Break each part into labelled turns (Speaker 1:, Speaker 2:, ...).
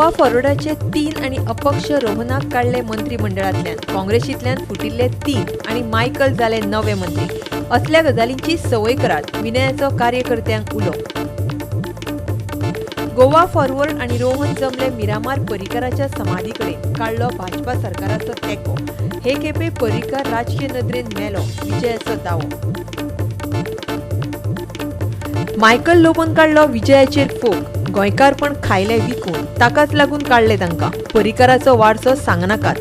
Speaker 1: गोवा फॉरवर्डाचे 3 आणि अपक्ष रोहनाक काढले मंत्रिमंडळांतल्यान, काँग्रेसींतल्यान फुटिल्ले 3 आणि मायकल जाले नवे मंत्री. असल्या गजालींची सवय करात, विनयाचो कार्यकर्त्यांक उलो. गोवा फॉरवर्ड आणि रोहन जमले मिरामार पर्रीकाराच्या समाधीकडेन काढलो भाजपा सरकाराचो तेंको. हे खेपे पर्रीकार राजकीय नदरेन मेलो, विजयाचो दावो. मायकल लोबोन काढलो विजयाचेर फोग. गोंयकारपण खायले विकून, ताकाच लागून काढले तांकां. पर्रीकाराचो वारसो सांगनाकात.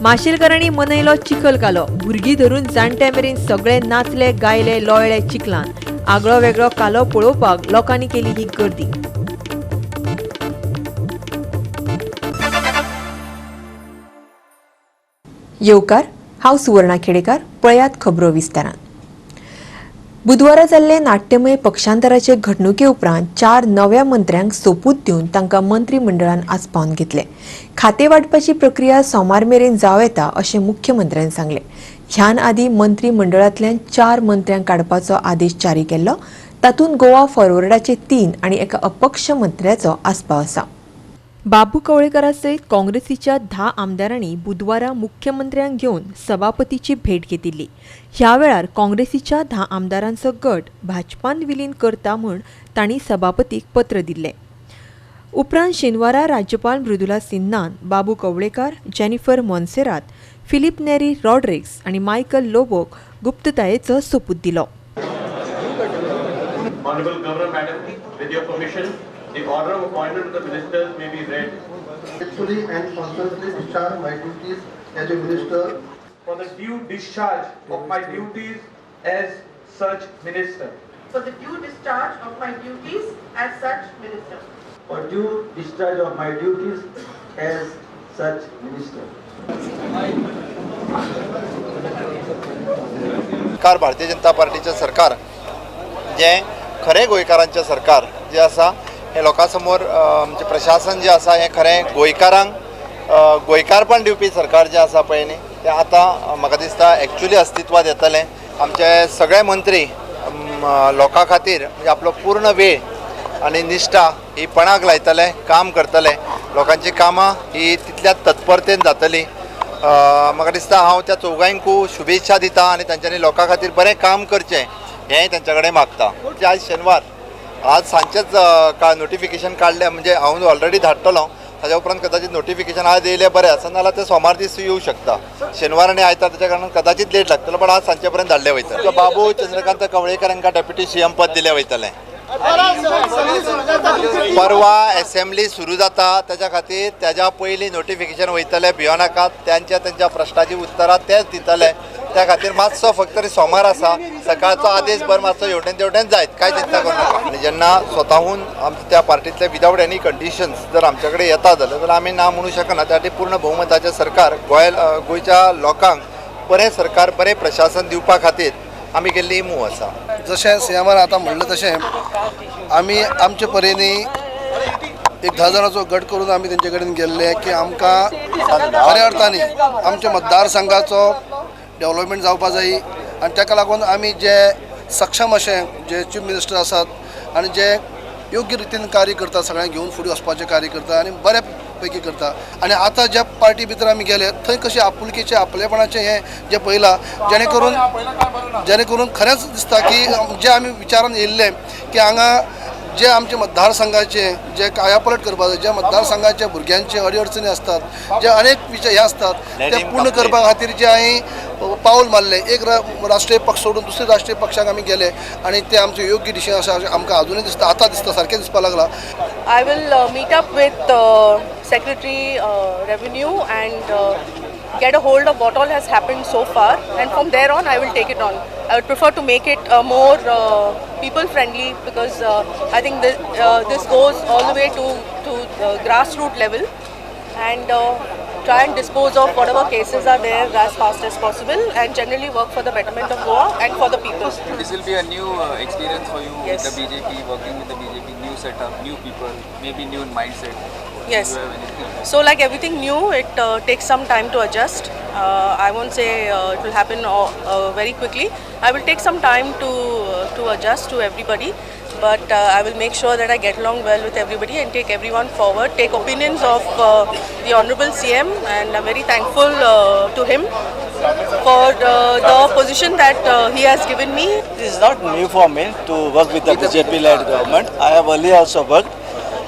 Speaker 1: माशेलकारांनी मनयलो चिखल कालो. भुरगीं धरून जाणट्या मेरेन सगळे नाचले, गायले, लोळले चिखलान. आगळो वेगळो कालो पळोवपाक लोकांनी केली ही गर्दी. येवकार, हांव सुवर्णा खेडेकार. पळयात खबरो विस्तारान. बुधवारा जाल्ले नाट्यमय पक्षांतराचे घडणुके उपरांत 4 नव्या मंत्र्यांक सोपूत दिवन तांकां मंत्रिमंडळान आस्पावन घेतले. खातें वांटपाची प्रक्रिया सोमार मेरेन जावं येता अशें मुख्यमंत्र्यान सांगलें. ह्यान आदी मंत्रिमंडळांतल्यान 4 मंत्र्यांक काडपाचो आदेश जारी केल्लो. तातूंत गोवा फॉरवर्डाचे 3 आणि एका अपक्ष मंत्र्याचो आस्पाव आसा. बाबू कवळेकारा सयत काँग्रेसीच्या 10 आमदारांनी बुधवारा मुख्यमंत्र्यांक घेवन सभापतीची भेट घेतिल्ली. ह्या वेळार काँग्रेसीच्या 10 आमदारांचो गट भाजपान विलीन करता म्हूण तांणी सभापतीक पत्र दिल्लें. उपरांत शेनवारा राज्यपाल मृदुला सिन्हान बाबू कवळेकार, जेनिफर मॉन्सेरात, फिलिप नेरी रॉड्रिग्स आणि मायकल लोबोक गुप्ततायेचो सोपूत दिलो.
Speaker 2: The order of appointment of the ministers may be read.
Speaker 3: Faithfully and constantly discharge my duties as a minister.
Speaker 2: For the due discharge of my duties as such minister.
Speaker 4: For the due discharge of my duties as such minister.
Speaker 5: For due discharge of my duties as such minister.
Speaker 6: Bharatiya Janata पार्टीचे सरकार जे खरें गोंयकारांचें सरकार जे आसा हे लोकांसमोर म्हणजे प्रशासन जे आसा हे खरें गोंयकारपण दिवपी सरकार जे आसा पळय न्ही ते आतां म्हाका दिसता एक्चुली अस्तित्वात येतलें. आमचे सगळे मंत्री लोकां खातीर म्हणजे आपलो पूर्ण वेळ आनी निश्ठा ही पणाक लायतले, काम करतले. लोकांची कामां ही तितल्याच तत्परतेन जातली. म्हाका दिसता हांव त्या चौगांयकू शुभेच्छा दिता आनी तांच्यांनी लोकां खातीर बरें काम करचें हेंय तांचे कडेन मागता. आज शेनवार, आज सांजेच नोटिफिकेशन काढले म्हणजे हांव ऑलरेडी धाडटलो. ताच्या उपरांत कदाचित नोटिफिकेशन आज येयलें बरें आसा, नाल्यार ते सोमार दीस येवं शकता. शेनवार आनी आयतार त्याच्या कारणान कदाचित लेट लागतलो, पण आज सांजे पर्यंत धाडले वयतले. बाबू चंद्रकांत कवळेकर हांकां डेप्युटी सीएम पद दिलें वयतलें. परवा असेंब्ली सुरू जाता त्याच्या खातीर त्याच्या पयलीं नोटिफिकेशन वयतलें भियोनाकात. त्यांच्या प्रश्नाची उतरां तेच दितले. त्या खातीर मातसो फक्त सोमार आसा, सकाळचो आदेश भर मातसो हेवटेन तेवटेन जायत, काय चिंता करूं. आनी जेन्ना स्वताहून आमच्या त्या पार्टींतले विदावट एनी कंडिशन्स जर आमचे कडेन येता जाल्यार आमी ना म्हणू शकना. त्या खातीर पूर्ण भोवमताचें सरकार गोंयच्या लोकांक बरें सरकार, बरें प्रशासन दिवपा खातीर आमी केल्ली मूव आसा.
Speaker 3: जशें सीएमान आतां म्हणलें तशें आमी आमचे परीने एक 10 जाणांचो गट करून आमी तेंचे कडेन गेल्ले की आमकां खऱ्या अर्थांनी आमच्या मतदारसंघाचो डेव्हलपमेंट जावपा जाय. आनी ताका लागून आमी जे सक्षम अशें जे चीफ मिनिस्टर आसात आनी जे योग्य रितीन कार्य करता, सगळ्यांक घेवन फुडें वचपाचें कार्य करता आनी बऱ्या पैकी करता. आनी आतां ज्या पार्टी भितर आमी गेले थंय कशें आपुलकीचें आपलेपणाचें हें जें पळयलां, जेणे करून खरेंच दिसता की जे आमी विचारान येयल्ले की हांगा जे आमचे मतदारसंघाचे जे कायापलट करपाक, ज्या मतदारसंघाच्या भुरग्यांचे अडचणी असतात, जे अनेक विशय हे असतात ते पूर्ण करपा खातीर जे हांवें पावल मारले. एक राष्ट्रीय पक्ष सोडून दुसऱ्या राष्ट्रीय पक्षाक आमी गेले आनी ते आमचे योग्य दिशेन आसा आमकां अजूनय दिसता. आतां दिसता, सारकें दिसपाक लागला.
Speaker 4: I will meet up with Secretary Revenue and get a hold of what all has happened so far, and from there on I will take it on. I would prefer to make it more people friendly because I think this goes all the way to grassroots level, and try and dispose of whatever cases are there as fast as possible and generally work for the betterment of Goa and for the people.
Speaker 7: This will be a new experience for you.
Speaker 4: Yes.
Speaker 7: With the BJP, working with the BJP, new setup, new people, maybe new mindset.
Speaker 4: Yes.
Speaker 7: Do you have anything?
Speaker 4: So like everything new, it takes some time to adjust. I won't say it will happen very quickly. I will take some time to adjust to everybody. but I will make sure that I get along well with everybody and take everyone forward, take opinions of the Honorable CM, and I'm very thankful to him for the position that he has given me.
Speaker 8: It is not new for me to work with the BJP-led government. I have earlier also worked,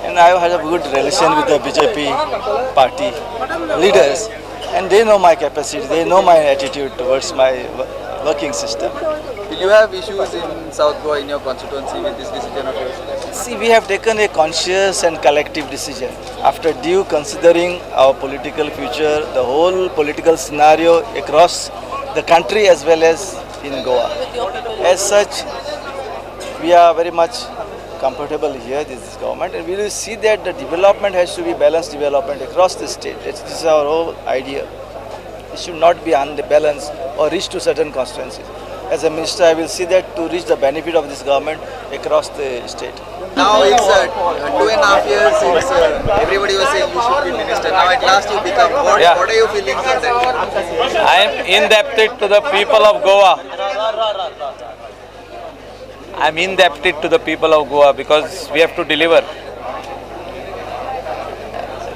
Speaker 8: and I have had a good relation with the BJP party leaders, and they know my capacity, they know my attitude towards my working system.
Speaker 7: Will you have issues in South Goa in your constituency with this decision of yours?
Speaker 8: See, we have taken a conscious and collective decision after due considering our political future, the whole political scenario across the country as well as in Goa. As such, we are very much comfortable here, this government, and we will see that the development has to be balanced development across the state. This is our whole idea. It should not be unbalanced or reach to certain constituencies. As a minister, I will see that to reach the benefit of this government across the state.
Speaker 7: Now it's 2.5 years since everybody was saying you should be minister. Now at last you become. What are your feelings on that?
Speaker 9: I am indebted to the people of Goa. I am indebted to the people of Goa because we have to deliver.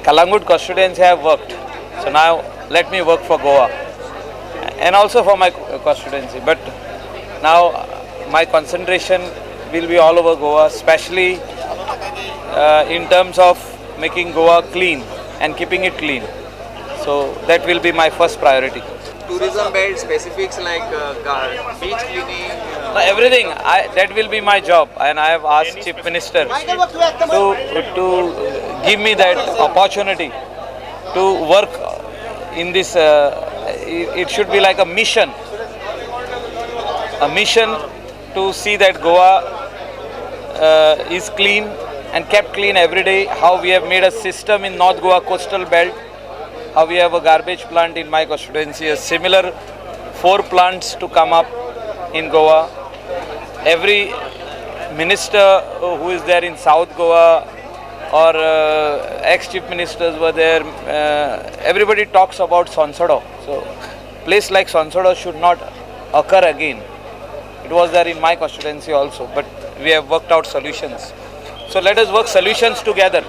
Speaker 9: Kalangut constituency have worked. So now let me work for Goa and also for my constituency. But now my concentration will be all over Goa, especially in terms of making Goa clean and keeping it clean. So that will be my first priority.
Speaker 7: Tourism belt specifics like beach cleaning.
Speaker 9: Everything, that will be my job, and I have asked Chief Minister to give me that opportunity to work in this. It should be like a mission to see that Goa is clean and kept clean every day. How we have made a system in North Goa coastal belt, how we have a garbage plant in my constituency, a similar 4 plants to come up in Goa. Every minister who is there in South Goa or ex-chief ministers were there, everybody talks about Sonsodo. So place like Sonsodo should not occur again. It was there in my constituency also, but we have worked out solutions. So let us work solutions together.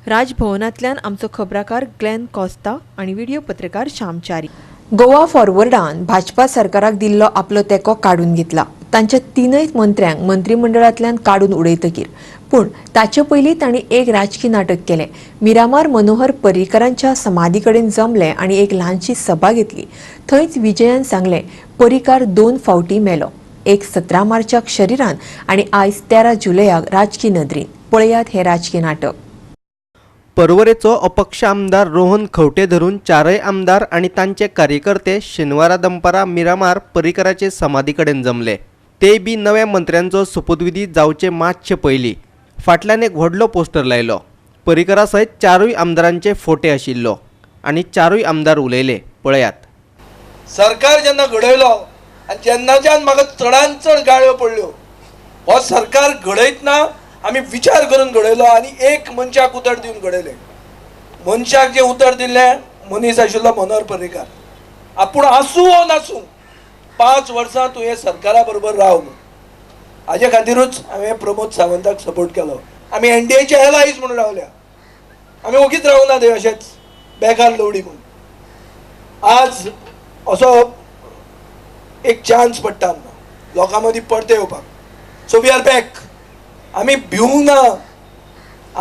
Speaker 1: राजभवनांतल्यान आमचो खबराकार Glenn Costa आणि video पत्रकार श्यामचारी. गोवा फॉरवर्डान भाजपा सरकाराक दिल्लो आपलो तेको काडून घेतला. तांच्या 3 मंत्र्यांक मंत्रिमंडळांतल्यान काडून उडयतकीर पूण ताचे पयलीं तांणी एक राजकीय नाटक केलें. मिरामार मनोहर पर्रीकारांच्या समाधी कडेन जमले आनी एक ल्हानशी सभा घेतली. थंयच विजयान सांगलें पर्रीकार 2 फावटी मेलो, एक 17 मार्चाक शरिरान आनी आयज 13 जुलयाक राजकीय नदरेन. पळयात हे राजकीय नाटक.
Speaker 10: पर्वरेचो अपक्ष आमदार रोहन खंवटे धरून 4 आमदार आणि तांचे कार्यकर्ते शेनवारा दनपारा मिरामार पर्रीकाराचे समाधी कडेन जमले. ते बी नव्या मंत्र्यांचो सोपूतविधी जावचे मातशे पयलीं. फाटल्यान एक व्हडलो पोस्टर लायलो. पर्रीकारा सयत 4 आमदारांचे फोटे आशिल्लो आनी 4 आमदार उलयले. पळयात.
Speaker 3: सरकार जेन्ना घडयलो आनी जेन्नाच्यान म्हाका चडांत चड गाळ्यो पडल्यो. हो सरकार घडयतना आमी विचार करून घडयलो आनी एक मनशाक उतर दिवन घडयलें. मनशाक जें उतर दिल्लें मनीस आशिल्लो मनोहर पर्रीकार. आपूण आसूं वो नासूं 5 वर्सां तूं हे सरकारा बरोबर राव म्हणून. हाजे खातीरूच हांवें प्रमोद सावंताक सपोर्ट केलो. आमी एनडीएचे एलायज म्हणून रावल्या. आमी ओगीच रावना थंय अशेंच बेकार लवडी म्हणून. आज असो एक चान्स पडटा आमकां लोकां मदीं परते येवपाक. So we are back. आमी भिवूंक ना.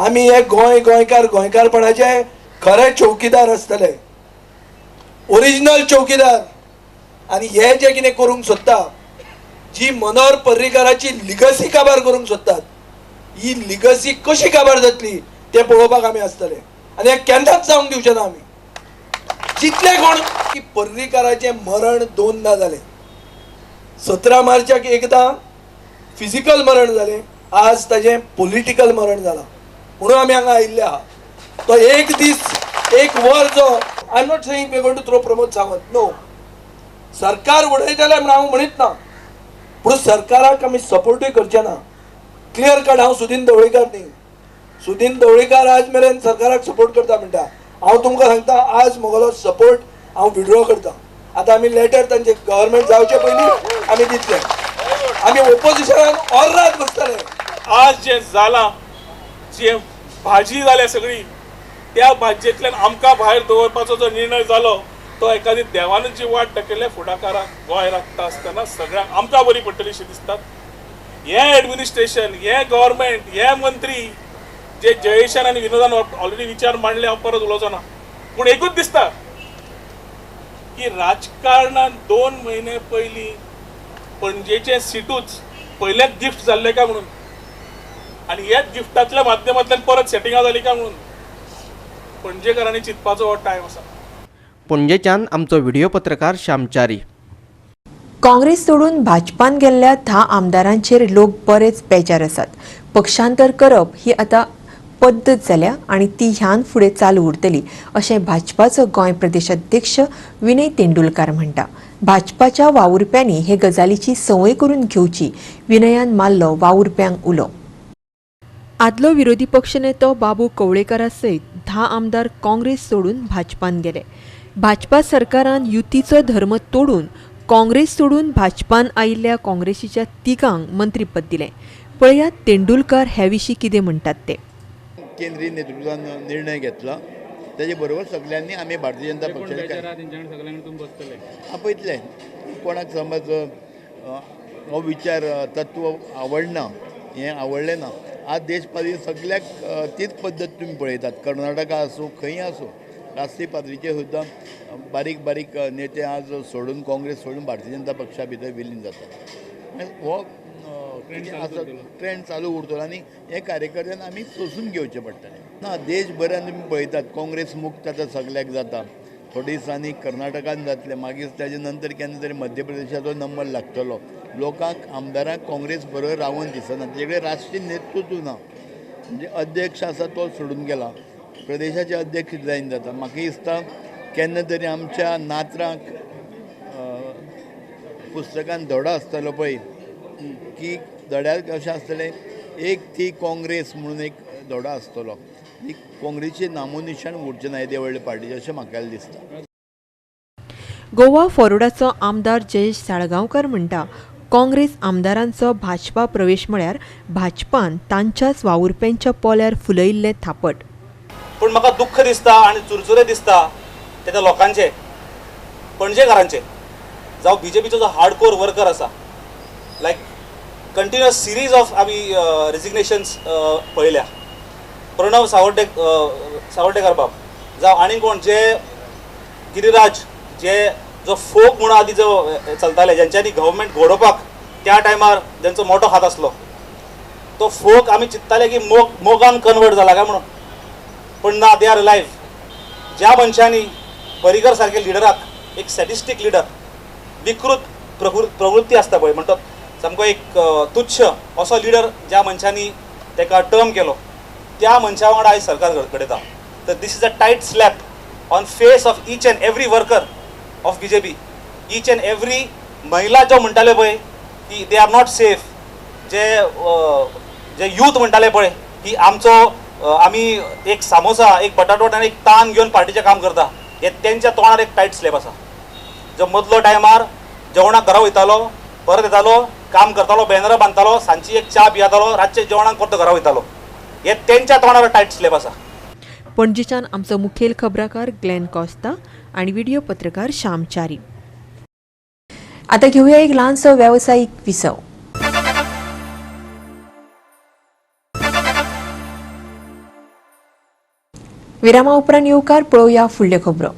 Speaker 3: आमी हे गोंयकारपणाचे खरे चौकीदार आसतले, ओरिजिनल चौकीदार. आनी हे जे कितें करूंक सोदता, जी मनोहर पर्रीकाराची लिगसी काबार करूंक सोदतात, ही लिगसी कशी काबार जातली ते पळोवपाक आमी आसतले. आनी हे केन्नाच जावंक दिवचे ना आमी. जितले कोण की पर्रीकाराचें मरण 2दा जालें. 17 मार्चाक एकदां फिजिकल मरण जालें, आज ताजें पॉलिटिकल मरण जालां. म्हणून आमी हांगा आयिल्ले आहा. तो एक दीस एक वर जो I am not saying we are going to throw Pramod Sawant. No, सरकार उडयतले म्हण हांव म्हणीत ना, पूण सरकाराक आमी सपोर्टूय करचे ना. क्लियर कट हांव सुदीन ढवळीकार न्ही. सुदीन ढवळीकार आज मेरेन सरकाराक सपोर्ट करता म्हणटा. हांव तुमकां सांगता आज म्हगेलो सपोर्ट हांव विड्रॉ करता. आतां आमी लेटर तांचे गव्हर्मेंट जावचे पयलीं आमी दितले. आमी ओपोजिशनान ऑर्रात बसतले.
Speaker 11: आज जे जाला जे भाजी जाल्या सगळी त्या भाजयेंतल्यान आमकां भायर दवरपाचो जो निर्णय जालो तो एखादी देवानच जी वाट दाखयल्या फुडाकाराक गोंय राखता आसतना सगळ्यांक आमकां बरी पडटली अशें दिसता. हे एडमिनिस्ट्रेशन, हे गव्हर्मेंट, हे मंत्री जे जयेशान आनी विनोदान ऑलरेडी विचार मांडले, हांव परत उलोवचो ना, पूण एकूच दिसता की राजकारणान 2 म्हयने पयलीं पणजेचे सिटूच पयलेच गिफ्ट जाल्ले काय म्हणून आनी ह्याच गिफ्टांतल्या माध्यमांतल्यान परत सेटिंगां जाली काय म्हणून पणजेकारांनी चिंतपाचो हो टायम आसा.
Speaker 10: पणजेच्यान आमचो व्हिडिओ पत्रकार श्यामचारी.
Speaker 1: काँग्रेस सोडून भाजपान गेल्ल्या 10 आमदारांचेर लोक बरेच बेजार आसात. पक्षांतर करप ही आता पद्दत जाल्या आणि ती ह्यान फुडें चालू उरतली अशें भाजपाचो गोंय प्रदेशाध्यक्ष विनय तेंडुलकार म्हणटा. भाजपाच्या वावुरप्यांनी हे गजालीची संवय करून घेवची विनयान मारलो वावुरप्यांक उलो. आदलो विरोधी पक्षनेतो बाबू कवळेकारा सयत 10 आमदार काँग्रेस सोडून भाजपान गेले. भाजपा सरकारान युतीचो धर्म तोडून काँग्रेस सोडून भाजपान आयिल्ल्या काँग्रेसीच्या 3 मंत्रीपद दिलें. पळयात तेंडुलकार हे विशीं कितें म्हणटात ते.
Speaker 12: केंद्रीय नेतृत्वान निर्णय घेतला त्याचे बरोबर सगळ्यांनी आम्ही भारतीय जनता पक्षाचे आपयतले. कोणाक समज हो विचार तत्व आवडना, हे आवडलें ना, आज देश पातळीर सगळ्याक तीच पद्दत तुम्ही पळयतात. कर्नाटका आसूं खंय आसूं राष्ट्रीय पातळीचेर सुद्दां बारीक बारीक नेते आज सोडून काँग्रेस सोडून भारतीय जनता पक्षा भितर विलीन जातात. हो ट्रेंड चालू उरतलो आनी हे कार्यकर्त्यांना आमी सोसून घेवचें पडटलें ना. देशभरान तुमी पळयतात काँग्रेस मुक्त आतां सगळ्याक जाता. थोड्या दिसांनी कर्नाटकान जातले, मागीर ताजे नंतर केन्ना तरी मध्य प्रदेशाचो नंबर लागतलो. लोकांक आमदारांक काँग्रेस बरोबर रावून दिसना. ताजे कडेन राष्ट्रीय नेतृत्व ना. म्हणजे अध्यक्ष आसा तो सोडून गेला, प्रदेशाचे अध्यक्ष जायन जाता. म्हाका दिसता केन्ना तरी आमच्या नातरांक पुस्तकान धडो आसतलो पळय की धड्याक कशें आसतलें, एक ती काँग्रेस म्हणून एक धडो आसतलो. काँग्रेसचे नामोनिशाण उरचें ना येदे व्हडले पार्टीचे अशें म्हाका दिसता.
Speaker 1: गोवा फॉरवर्डाचो आमदार जयेश साळगांवकर म्हणटा काँग्रेस आमदारांचो भाजपा प्रवेश म्हळ्यार भाजपान तांच्याच वावुरप्यांच्या पोल्यार फुलयिल्लें थापट.
Speaker 13: पूण म्हाका दुख्ख दिसता आनी चुरचुरे दिसता त्या लोकांचे, पणजेकारांचे, जावं बीजेपीचो जो हार्डकोर वर्कर आसा. लायक कंटिन्युअस सिरीज ऑफ आमी रेजिग्नेशन्स पळयल्या. प्रणव सावर्डेकर बाब जावं आनी कोण, जे गिरिराज, जे जो फोक म्हणून आदी जो चलताले, ज्यांच्यांनी गव्हर्मेंट घडोवपाक त्या टायमार ज्यांचो मोठो हात आसलो, तो फोक आमी चिंतताले की मोगान कन्वर्ट जाला काय म्हणून, पण ना, दे आर लायव्ह. ज्या मनशांनी पर्रीकर सारखे लिडराक, एक सॅडिस्टीक लिडर, विकृत प्रवृत्ती आसता पळय म्हणटात, सामको एक तुच्छ असो लिडर ज्या मनशांनी ताका टर्म केलो, त्या मनशा वांगडा आयज सरकार घडयता. तर this is a tight slap on face of each and every worker of BJP. Each and every महिला जो म्हणटाले पळय की दे आर नॉट सेफ, जे यूथ म्हणटाले पळय की आमी एक सामोसा, एक बटाटवट आनी एक तान घेवन पार्टीचें काम करता, हे तेंच्या तोंडार एक टायट स्लॅप आसा. जो मदलो टायमार जेवणाक घरा वयतालो, परत येतालो, काम करतालो, बॅनरां बांदतालो, सांजची एक च्या पियातालो, रातचे जेवणाक परत घरा वयतालो, हे तेंच्या तोंडार टायट स्लॅप आसा.
Speaker 1: पणजेच्यान आमचो मुखेल खबराकार ग्लेन कॉस्ता आणि व्हिडिओ पत्रकार श्यामचारी. आता घेऊया एक ल्हानसो व्यावसायिक विसव. विरामा उपरांत येवकार पळोवया फुडल्यो खबरो.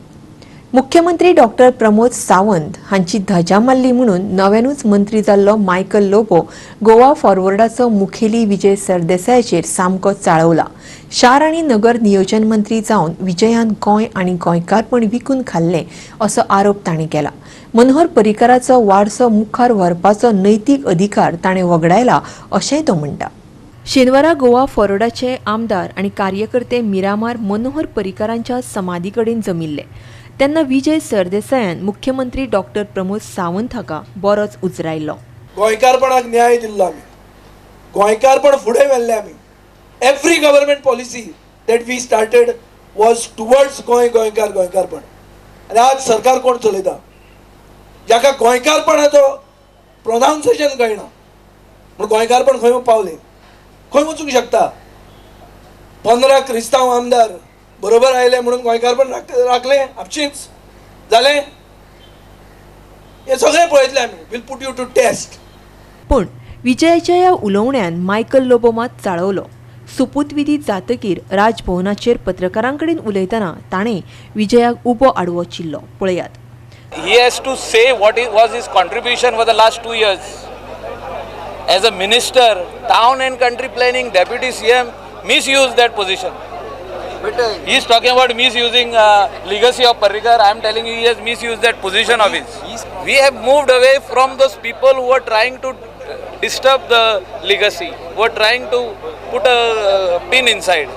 Speaker 1: मुख्यमंत्री डॉक्टर प्रमोद सावंत हांची धजा मारली म्हणून नव्यानूच मंत्री जाल्लो मायकल लोबो गोवा फॉरवर्डाचो मुखेली विजय सरदेसायाचेर सामको चाळवला. शार आनी नगर नियोजन मंत्री जावन विजयान गोंय आनी गोंयकारपण विकून खाल्ले असो आरोप ताणें केला. मनोहर पर्रीकराचो वारसो मुखार व्हरपाचो नैतीक अधिकार ताणें वगडायला अशेंय तो म्हणटा. शेनवारा गोवा फॉरवर्डाचे आमदार आनी कार्यकर्ते मिरामार मनोहर पर्रीकरांच्या समाधी कडेन जमिल्ले तेन्ना विजय सरदेसायान मुख्यमंत्री डॉक्टर प्रमोद सावंत हाका बरोच उजरायलो.
Speaker 14: गोंयकारपणाक न्याय दिल्लो आमी, गोंयकारपण फुडें व्हेल्लें आमी. Every government policy that we started was towards गोंयकारपण. आनी आज सरकार कोण चलयता, जाका गोंयकारपणाचो प्रोनाउन्सिएशन कळना, पूण गोंयकारपण खंय पावलें. खंय वचूंक शकता. 15 क्रिस्तांव आमदार बरोबर आयले म्हणून गोंयकार पण राखले आपशींच जालें. हे सगळें पळयतले आमी. Will put you to test.
Speaker 1: पण विजयाच्या या उलोवण्यान मायकल लोबोमात चाळवलो. सोपूतविधी जातकीर राजभवनाचेर पत्रकारांकडेन उलयतना ताणें विजयाक उबो आडवो चिल्लो. पळयात.
Speaker 9: He has to say what was his contribution for the last 2 years. As a minister, town and country planning, deputy CM misused that position. He is talking about misusing legacy of Parrikar. I am telling you, he has misused that position of his. We have moved away from those people who were trying to disturb the legacy, who were trying to put a pin inside.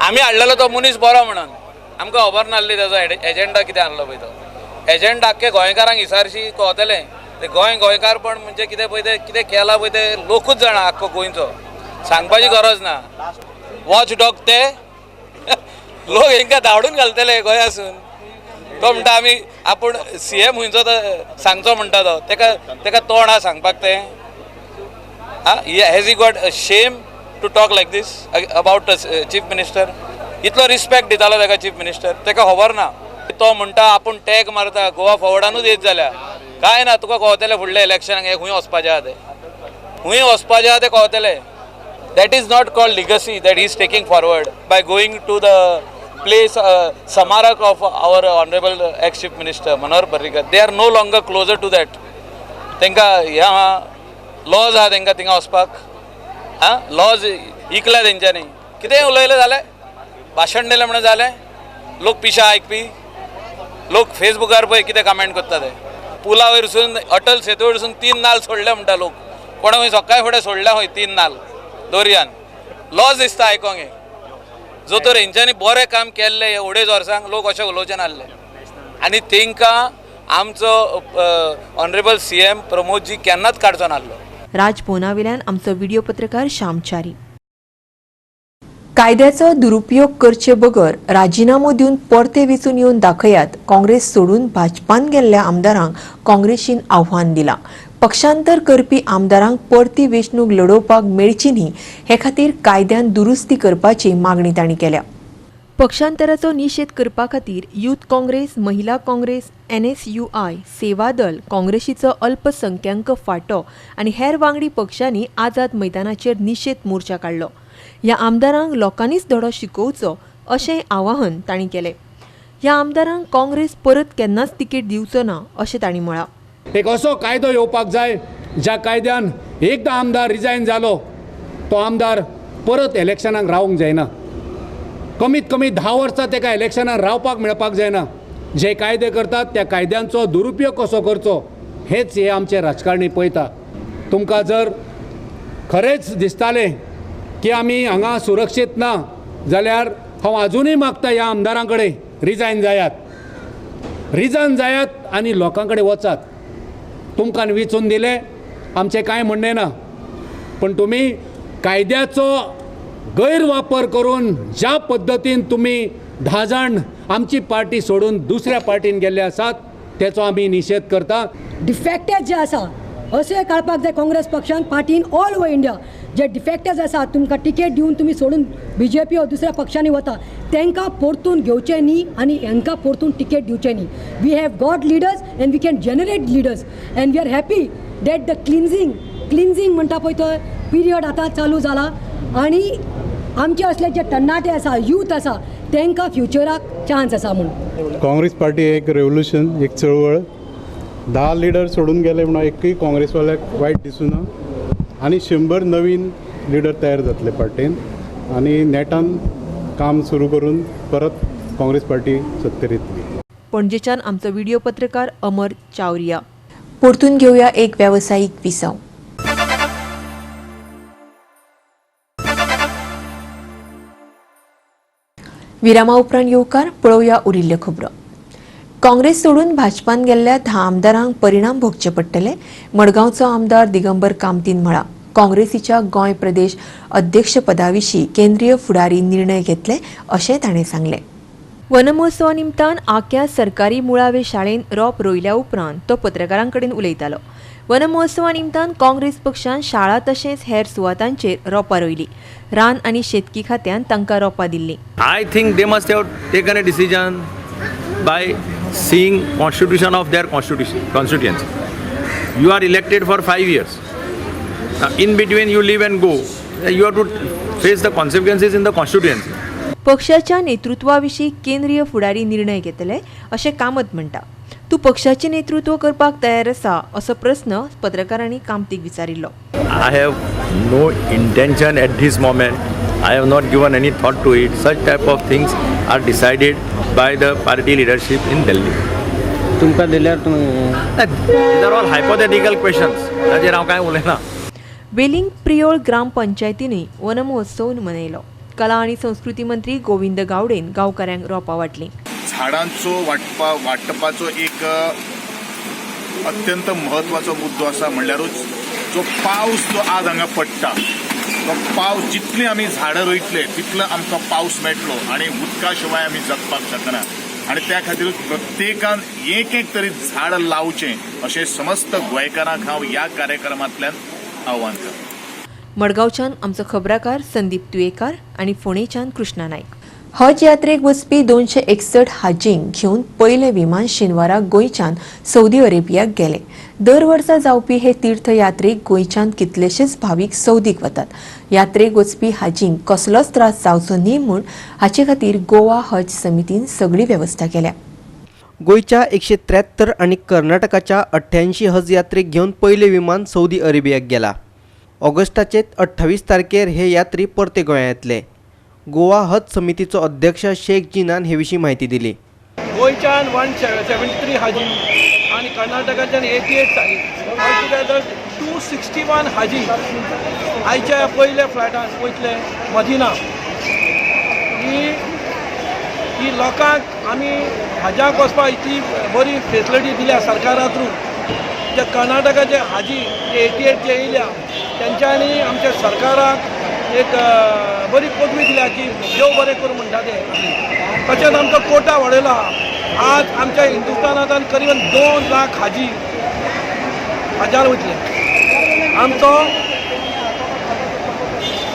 Speaker 9: आम्ही हाडलेलो तो मनीस बरो म्हणून आमकां खबर नासली ताजो agenda कितें आहलो पळय तो. एजेंडा आख्खे गोंयकारांक हिसारशी कळतलें. ते गोंयकारपण म्हणजे कितें पळय ते कितें केलां पळय ते लोकूच जाणा आख्खो गोंयचो. सांगपाची गरज ना. वॉच डॉग ते लोक हांकां धांवडून घालतले गोंयासून. तो म्हणटा आमी आपूण CM खंयचो तो सांगचो म्हणटा तो. तेका तोंड आहा सांगपाक ते. Has he got shame to talk like this about chief minister. इतलो रिस्पेक्ट दितालो ताका चीफ मिनिस्टर. ताका खबर ना. तो म्हणटा आपूण टॅग मारता गोवा फॉवर्डानूच येत जाल्या. काय ना तुका कळतलें फुडल्या इलेक्शनाक हे खंय वचपाचें आहा तें. खंय वचपाचें आहा तें कळतलें. That is not called legacy that he is taking forward by going to the place Samarak of our honorable ex-chief minister Manohar Parrikar. They are no longer closer to that. Tenka ह्या laws आहा तेंका थिंगा वचपाक. laws Ikla तेंच्यांनी. कितें उलयलें जालें. भाशण दिलें म्हणून जालें. लोक पिशा आयकपी. लोक फेसबुकार पळय कितें कमेंट करता ते. पुला वयरसून अटल सेतू वयरसून 3 नाल सोडले म्हणटा लोक. कोणा खंय सकाळी फुडें सोडल्या खंय 3 नाल दोरयान. लॉज दिसता आयकोंक. जो तर हेंच्यांनी बरें काम केल्लें हे उडेज वर्सांक लोक अशें उलोवचे नासले. आनी तेंकां आमचो ऑनरेबल CM प्रमोदजी केन्नाच काडचो नासलो.
Speaker 1: राजभवनावेल्यान आमचो व्हिडिओ पत्रकार श्यामचारी. कायद्याचो दुरुपयोग करचे बगर राजिनामो दिवन परते वेचून येवन दाखयात. काँग्रेस सोडून भाजपान गेल्ल्या आमदारांक काँग्रेसीन आव्हान दिलां. पक्षांतर करपी आमदारांक परती वेंचणूक लडोवपाक मेळची न्ही हे खातीर कायद्यान दुरुस्ती करपाची मागणी तांणी केल्या. पक्षांतराचो निशेध करपा खातीर युथ काँग्रेस, महिला काँग्रेस, NSUI, सेवा दल, काँग्रेसीचो अल्पसंख्याक फांटो आनी हेर वांगडी पक्षांनी आझाद मैदानाचेर निशेध मोर्चा काडलो. ह्या आमदारांक लोकांनीच धडो शिकोवचो अशें आवाहन तांणी केलें. ह्या आमदारांक काँग्रेस परत केन्नाच तिकेट दिवचो ना अशें तांणी म्हळां.
Speaker 15: एक असो कायदो येवपाक जाय ज्या कायद्यान एकदा आमदार रिजायन जालो तो आमदार परत इलेक्शनाक रावंक जायना. कमीत कमी 10 वर्सां ताका इलेक्शनाक रावपाक मेळपाक जायना. जे कायदे करतात त्या कायद्यांचो दुरुपयोग कसो करचो हेच हे आमचे राजकारणी पळयता. तुमकां जर खरेंच दिसतालें की आमी हांगा सुरक्षीत ना जाल्यार हांव आजुनूय मागता ह्या आमदारां कडेन रिजायन जायात आनी लोकां कडेन वचात. तुमकां वेचून दिले आमचें कांय म्हणणें ना. पण तुमी कायद्याचो गैरवापर करून ज्या पद्दतीन तुमी 10 जाण आमची पार्टी सोडून दुसऱ्या पार्टीन गेल्ले आसात तेचो आमी निशेध करता.
Speaker 16: डिफेक्टेड जे आसा अशें काडपाक जाय काँग्रेस पक्षान पार्टीन ऑल ओवर इंडिया. जे डिफेक्टेड आसा तुमकां टिकेट दिवन तुमी सोडून BJP वा दुसऱ्या पक्षांनी वता तांकां परतून घेवचें न्ही आनी हांकां परतून टिकेट दिवचें न्ही. We have got leaders and we can generate leaders and we are happy that the cleansing म्हणटा पळय तो पिरियड आतां चालू जाला आनी आमचे असले जे तरणाटे आसा यूथ आसा तांकां फ्युचराक चान्स आसा म्हणून.
Speaker 17: काँग्रेस पार्टी एक रेव्होल्युशन एक चळवळ 10 लिडर सोडून गेले म्हणून एकूय काँग्रेसवाल्याक वायट दिसूं ना आनी 100 नवीन लिडर तयार जातले पार्टीन आनी नेटान काम सुरू करून परत काँग्रेस पार्टी सत्तेर येतली.
Speaker 1: पणजेच्यान आमचो व्हिडिओ पत्रकार अमर चावरिया. परतून घेवया एक व्यावसायिक विसाव. विरामा उपरांत येवकार पळोवया उरिल्ल्यो खबरो. काँग्रेस सोडून भाजपान गेल्ल्या 10 आमदारांक परिणाम भोगचे पडटले. मडगांवचो आमदार दिगंबर कामतीन म्हळा. काँग्रेसीच्या गोंय प्रदेश अध्यक्षपदा विशीं केंद्रीय फुडारी निर्णय घेतले अशें ताणें सांगलें. वनमहोत्सवा निमतान आख्या सरकारी मुळावे शाळेन रोप रोयल्या उपरांत तो पत्रकारां कडेन उलयतालो. वनमहोत्सवा निमतान काँग्रेस पक्षान शाळा तशेंच हेर सुवातांचेर रोपां रोयली. रान आनी शेतकी खात्यान तांकां रोपां दिल्लीं.
Speaker 18: I think they must have taken a decision by seeing constitution of their constituency. You are elected for 5 years. Now, in between you live and go. You have to face the consequences in the constituency.
Speaker 1: पक्षाच्या नेतृत्वाविशीं केंद्रीय फुडारी निर्णय घेतले अशें कामत म्हणटा. तूं पक्षाचें नेतृत्व करपाक तयार आसा असो प्रस्न पत्रकारांनी कामतीक विचारिल्लो.
Speaker 18: I have no intention at this moment. I have not given any thought to it. Such type of things are decided by the party leadership in Delhi.
Speaker 19: तुमकां दिल्यार
Speaker 18: These are all hypothetical questions. ताजेर हांव कांय उलयना.
Speaker 1: वेलिंग प्रियोळ ग्रामपंचायतीनूय वनमहोत्सव मनयलो. कला आनी संस्कृती मंत्री गोविंद गावडेन गांवकारांक रोपां वांटलीं.
Speaker 20: झाडांचो वांटपाचो एक अत्यंत म्हत्वाचो मुद्दो आसा म्हणल्यारूच जो पावस जो आज हांगा पडटा तो पावस जितले आमी झाडां रोयतले तितलो आमकां पावस मेळटलो आनी उदका शिवाय आमी जगपाक शकना आनी त्या खातीर प्रत्येकान एक तरी झाड लावचें अशें समस्त गोंयकारांक हांव ह्या कार्यक्रमांतल्यान आव्हान करतां.
Speaker 1: मडगांवच्यान आमचो खबराकार संदीप तुयेकार आनी फोंडेच्यान कृष्णा नायक. हज यात्रेक वचपी 261 हाजींक घेवन पयले विमान शेनवारा गोंयच्यान सौदी अरेबियाक गेले. दर वर्सा जावपी हे तीर्थयात्रेक गोंयच्यान कितलेशेच भावीक सौदीक वतात. यात्रेक वचपी हाजींक कसलोच त्रास जावचो न्ही म्हूण हाचे खातीर गोवा हज समितीन सगळी वेवस्था केल्या.
Speaker 10: गोंयच्या 173 आनी कर्नाटकाच्या 88 हज यात्रेक घेवन पयले विमान सौदी अरेबियाक गेला. ऑगस्टाचे 28 तारखेर हे यात्री परते गोंयांत येतले. गोवा हज समितीचो अध्यक्ष शेख जिनान हे विशीं म्हायती दिली.
Speaker 14: गोंयच्यान 173 हाजी आणि कर्नाटकाच्यान 88 ऑल टुगेदर 261 हाजी आयच्या पयल्या फ्लायटान वयतले मदिना. ही लोकांक आमी हजाक वचपाक इतली बरी फेसिलिटी दिल्या सरकारा थ्रू. जे कर्नाटकाचे हाजी जे 88 जे येयल्या तेंच्यांनी आमच्या सरकाराक एक बरी पदवी दिल्या की देव बरें करूं म्हणटा ते. तशेंच आमचो कोटा वाडयलो. आज आमच्या हिंदुस्थानांतल्यान करीबन 2 लाख हाजी हजार वयतले. आमचो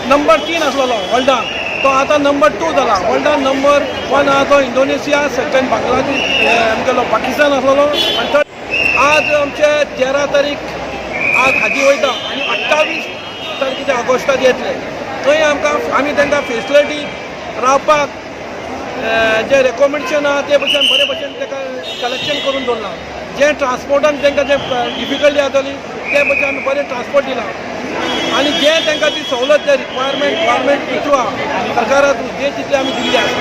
Speaker 14: नंबर 3 आसलेलो वर्ल्डाक तो आतां नंबर 2 जाला. वर्ल्डान नंबर 1 आहा तो इंडोनेशिया, सेकंड बांगलादेश आमगेलो पाकिस्तान आसलेलो आनी थर्ड. आज आमचे 13 तारीख आज हाजी वयता आनी 28 तारखेच्या ऑगस्टाक येतले. थंय आमी तांकां फेसिलिटी रावपाक जे रेकमेंडेशन आहा ते भशेन बरे भशेन ताका कलेक्शन करून दवरलां. जे ट्रान्सपोर्टान तांकां जे डिफिकल्टी जातली ते भशेन आमी बरें ट्रान्सपोर्ट दिलां आनी जे तांकां ती सवलत जे रिक्वायरमेंट गव्हर्मेंट थ्रू आहा सरकारा थ्रू जे तितले आमी दिल्ले आसा.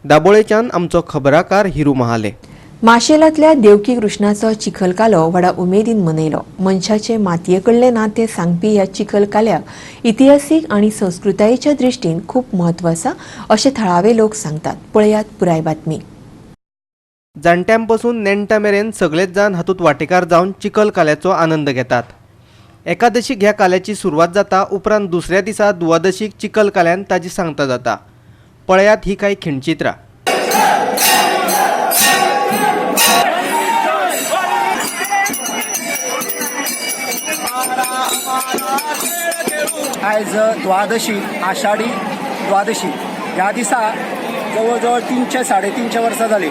Speaker 10: दाबोळेच्यान आमचो खबराकार हिरू महाले.
Speaker 1: माशेलांतल्या देवकी कृष्णाचो चिखलकालो व्हडा उमेदीन मनयलो. मनशाचे मातये कडले नाते सांगपी ह्या चिखलकाल्याक इतिहासीक आनी संस्कृतायेच्या दृश्टीन खूब म्हत्व आसा अशें थळावे लोक सांगतात. पळयात पुराय बातमी.
Speaker 10: जाणट्यांपासून नेण्ट्या मेरेन सगळेच जाण हातूंत वांटेकार जावन चिखलकाल्याचो आनंद घेतात. एकादशीक ह्या काल्याची सुरवात जाता उपरांत दुसऱ्या दिसा द्वादशीक चिखलकाल्यान ताची सांगता जाता. पळयात ही कांय खिणचित्रां.
Speaker 21: आयज द्वादशी आषाढी द्वादशी ह्या दिसा जवळ जवळ 300-350 वर्सां जाली.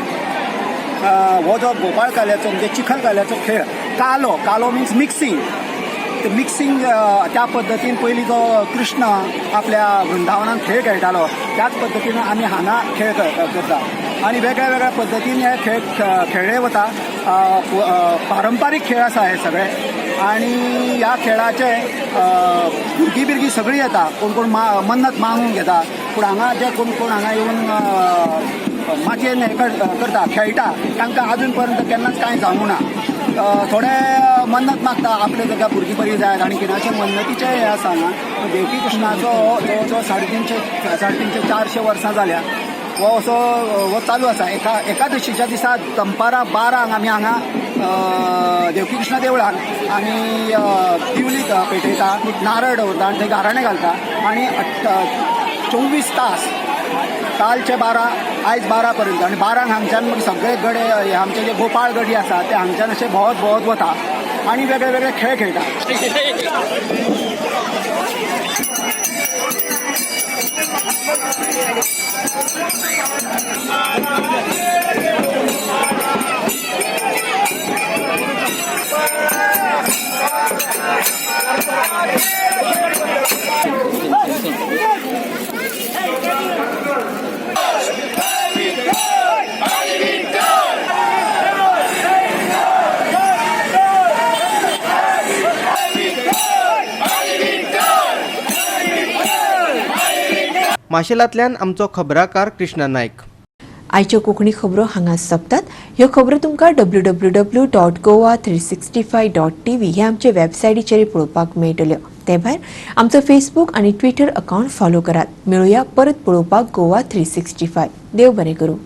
Speaker 21: हो जो गोपाळ काल्याचो म्हणजे चिखल काल्याचो खेळ कालो मिन्स मिक्सिंग त्या पद्दतीन पयलीं जो कृष्ण आपल्या वृंदावनान खेळ खेळटालो त्याच पद्दतीन आमी हांगा खेळ करता आनी वेगळ्या वेगळ्या पद्दतीन हे खेळ खेळ्ळे वता. पारंपारीक खेळ आसा हे सगळे आनी ह्या खेळाचे भुरगीं सगळीं येता. कोण मन्नत मागूंक येता. पूण हांगा जे कोण हांगा येवन मातयेन हें करता खेळटा तांकां आजून पर्यंत केन्नाच कांय जावूं ना. थोडे मन्नत मागता आपले ताका भुरगीं बरी जायत आनी कितें अशें मन्नतीचें हें आसा हांगा. देवकी कृष्णाचो जवळ 350-400 वर्सां जाल्या हो असो हो चालू आसा. एकादशीच्या दिसा दनपारां 12 आमी हांगा देवकी कृष्ण देवळान आमी दिवली पेटयता, नारळ दवरता आनी थंय गाराणें घालता आनी 24 तास कालचे 12 आयज 12 पर्यंत आनी 12 हांगच्यान मागीर सगळे गडे हे आमचे जे गोपाळ गडी आसा ते हांगच्यान अशे भोंवत वता आनी वेगळे वेगळे खेळ खेळटा.
Speaker 10: माशेलांतल्यान आमचो खबराकार कृष्णा नायक.
Speaker 1: आयच्यो कोंकणी खबरो हांगाच सोंपतात. ह्यो खबरो तुमकां www.goa365.tv ह्या आमचे वेबसायटीचेर पळोवपाक मेळटल्यो. ते भायर आमचो फेसबूक आनी ट्विटर अकावंट फॉलो करात. मेळुया परत पळोवपाक गोवा 365. देव बरें करूं.